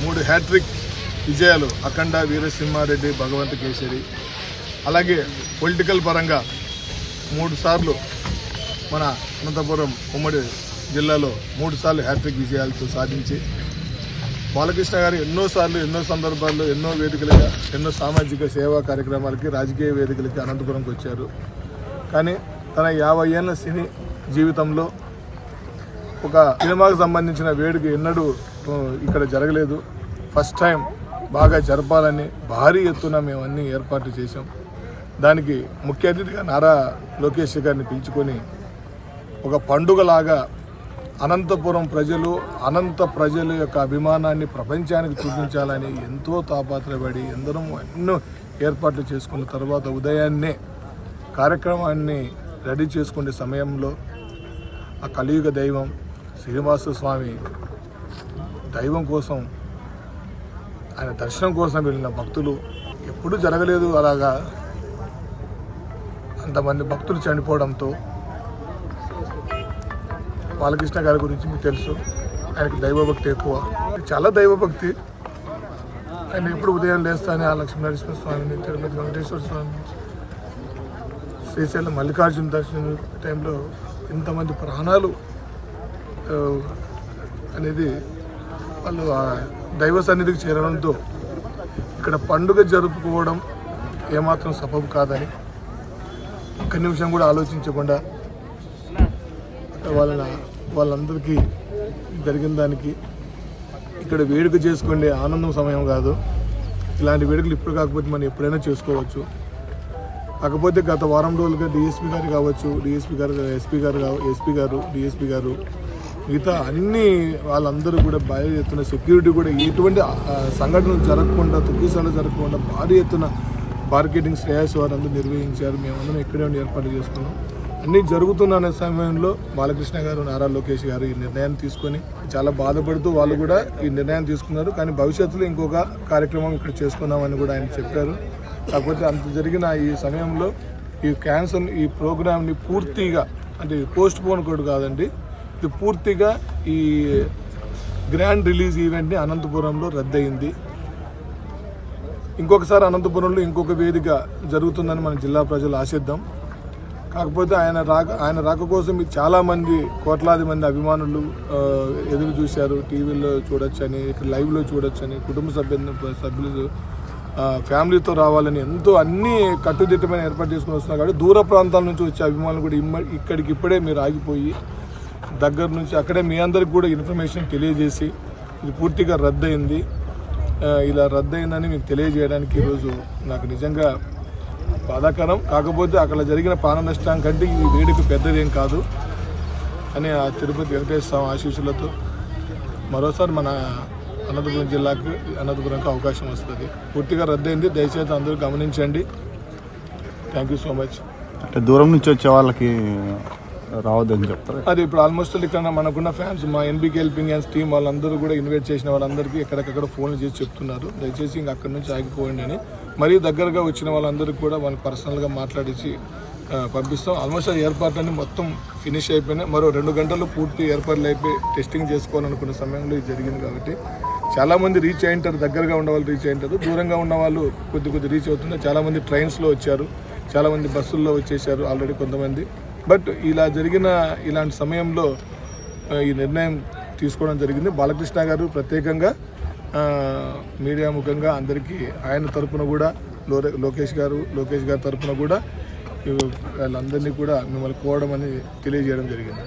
3 hat trick విజయాలు అఖండ, వీరసింహారెడ్డి, భగవంత్ కేసరి. అలాగే political పరంగా 3 సార్లు మన అనంతపురం ఉమ్మడి జిల్లాలో 3 సార్లు హ్యాట్రిక్ విజయాలతో సాధించి బాలకృష్ణ గారు ఎన్నోసార్లు ఎన్నో సందర్భాల్లో ఎన్నో వేదికలుగా ఎన్నో సామాజిక సేవా కార్యక్రమాలకి రాజకీయ వేదికలకి అనంతపురంకి వచ్చారు. కానీ తన 50 ఏళ్ల సినీ జీవితంలో ఒక సినిమాకు సంబంధించిన వేడుక ఎన్నడూ ఇక్కడ జరగలేదు. ఫస్ట్ టైం బాగా జరపాలని భారీ ఎత్తున మేము అన్ని ఏర్పాట్లు చేశాం. దానికి ముఖ్య అతిథిగా నారా లోకేష్ గారిని పిలుచుకొని ఒక పండుగలాగా అనంతపురం ప్రజల యొక్క అభిమానాన్ని ప్రపంచానికి చూపించాలని ఎంతో తాపత్రయపడి ఎన్నో ఏర్పాట్లు చేసుకున్న తర్వాత ఉదయాన్నే కార్యక్రమాన్ని రెడీ చేసుకునే సమయంలో ఆ కలియుగ దైవం శ్రీనివాస స్వామి దైవం కోసం ఆయన దర్శనం కోసం వెళ్ళిన భక్తులు ఎప్పుడూ జరగలేదు. అలాగా అంతమంది భక్తులు చనిపోవడంతో బాలకృష్ణ గారి గురించి మీకు తెలుసు, ఆయనకు దైవభక్తి ఎక్కువ, చాలా దైవభక్తి. ఆయన ఎప్పుడు ఉదయం లేస్తానే ఆ లక్ష్మీనరసింహ స్వామిని, తిరుపతి వెంకటేశ్వర స్వామిని, శ్రీశైలం మల్లికార్జున దర్శనం టైంలో ఇంతమంది ప్రాణాలు అనేది వాళ్ళు ఆ దైవ సన్నిధికి చేరడంతో ఇక్కడ పండుగ జరుపుకోవడం ఏమాత్రం సబబు కాదని ఒక్క నిమిషం కూడా ఆలోచించకుండా వాళ్ళందరికీ జరిగిన దానికి ఇక్కడ వేడుక చేసుకునే ఆనందం సమయం కాదు. ఇలాంటి వేడుకలు ఇప్పుడు కాకపోతే మనం ఎప్పుడైనా చేసుకోవచ్చు. కాకపోతే గత వారం రోజులుగా డిఎస్పీ గారు కావచ్చు, ఎస్పీ గారు మిగతా అన్ని వాళ్ళందరూ కూడా భారీ ఎత్తున సెక్యూరిటీ కూడా ఎటువంటి సంఘటనలు జరగకుండా, తొక్కిసాలు జరగకుండా భారీ ఎత్తున మార్కెటింగ్ శ్రేయస్ వారు అందరూ నిర్వహించారు. మేమందరం ఇక్కడే ఉండి ఏర్పాటు చేసుకున్నాం. అన్నీ జరుగుతున్న సమయంలో బాలకృష్ణ గారు, నారా లోకేష్ గారు ఈ నిర్ణయాన్ని తీసుకొని చాలా బాధపడుతూ వాళ్ళు కూడా ఈ నిర్ణయం తీసుకున్నారు. కానీ భవిష్యత్తులో ఇంకొక కార్యక్రమం ఇక్కడ చేసుకున్నామని కూడా ఆయన చెప్పారు. కాకపోతే అంత జరిగిన ఈ సమయంలో ఈ ప్రోగ్రామ్ని పూర్తిగా, అంటే పోస్ట్ పోన్ కూడా కాదండి, ఇది పూర్తిగా ఈ గ్రాండ్ రిలీజ్ ఈవెంట్ని అనంతపురంలో రద్దయింది. ఇంకొకసారి అనంతపురంలో ఇంకొక వేదిక జరుగుతుందని మన జిల్లా ప్రజలు ఆశిద్దాం. కాకపోతే ఆయన రాక కోసం చాలామంది, కోట్లాది మంది అభిమానులు ఎదురు చూశారు. టీవీలో చూడొచ్చని, ఇక్కడ లైవ్లో చూడొచ్చని, కుటుంబ సభ్యులు ఫ్యామిలీతో రావాలని ఎంతో అన్ని కట్టుదిట్టమైన ఏర్పాటు చేసుకుని వస్తున్నారు. కాబట్టి దూర ప్రాంతాల నుంచి వచ్చే అభిమానులు కూడా ఇక్కడికిప్పుడే మీరు ఆగిపోయి దగ్గర నుంచి అక్కడే మీ అందరికి కూడా ఇన్ఫర్మేషన్ తెలియజేసి ఇది పూర్తిగా రద్దయింది, ఇలా రద్దయిందని మీకు తెలియజేయడానికి ఈరోజు నాకు నిజంగా బాధాకరం. కాకపోతే అక్కడ జరిగిన ప్రాణ నష్టం కంటే ఈ వేడుక పెద్దదేం కాదు అని ఆ తిరుపతి వెంకటేశ్వర స్వామి ఆశీస్సులతో మరోసారి మన అనంతపురంకి అవకాశం వస్తుంది. పూర్తిగా రద్దయింది, దయచేసి అందరూ గమనించండి. Thank you so much. అంటే దూరం నుంచి వచ్చే వాళ్ళకి రావద్దని చెప్తారు. అది ఇప్పుడు ఆల్మోస్ట్ ఇక్కడ మనకున్న ఫ్యాన్స్, మా ఎన్బీకే హెల్పింగ్ హ్యాండ్స్ టీం వాళ్ళందరూ కూడా ఇన్వైట్ చేసిన వాళ్ళందరికీ ఎక్కడెక్కడ ఫోన్లు చేసి చెప్తున్నారు, దయచేసి ఇంక అక్కడి నుంచి ఆగిపోండి అని. మరీ దగ్గరగా వచ్చిన వాళ్ళందరికీ కూడా వాళ్ళు పర్సనల్గా మాట్లాడించి పంపిస్తాం. ఆల్మోస్ట్ ఆ ఏర్పాట్లన్నీ మొత్తం ఫినిష్ అయిపోయినాయి. మరో 2 గంటల్లో పూర్తి ఏర్పాట్లు అయిపోయి టెస్టింగ్ చేసుకోవాలనుకున్న సమయంలో ఇది జరిగింది. కాబట్టి చాలామంది రీచ్ అయింటారు, దగ్గరగా ఉన్న వాళ్ళు రీచ్ అయింటారు, దూరంగా ఉన్న వాళ్ళు కొద్ది రీచ్ అవుతున్నారు. చాలామంది ట్రైన్స్లో వచ్చారు, చాలామంది బస్సుల్లో వచ్చేసారు ఆల్రెడీ కొంతమంది. బట్ ఇలాంటి సమయంలో ఈ నిర్ణయం తీసుకోవడం జరిగింది. బాలకృష్ణ గారు ప్రత్యేకంగా మీడియా ముఖంగా అందరికీ ఆయన తరపున కూడా లోకేష్ గారి తరపున కూడా వాళ్ళందరినీ కూడా మిమ్మల్ని కోవడం అని తెలియజేయడం జరిగింది.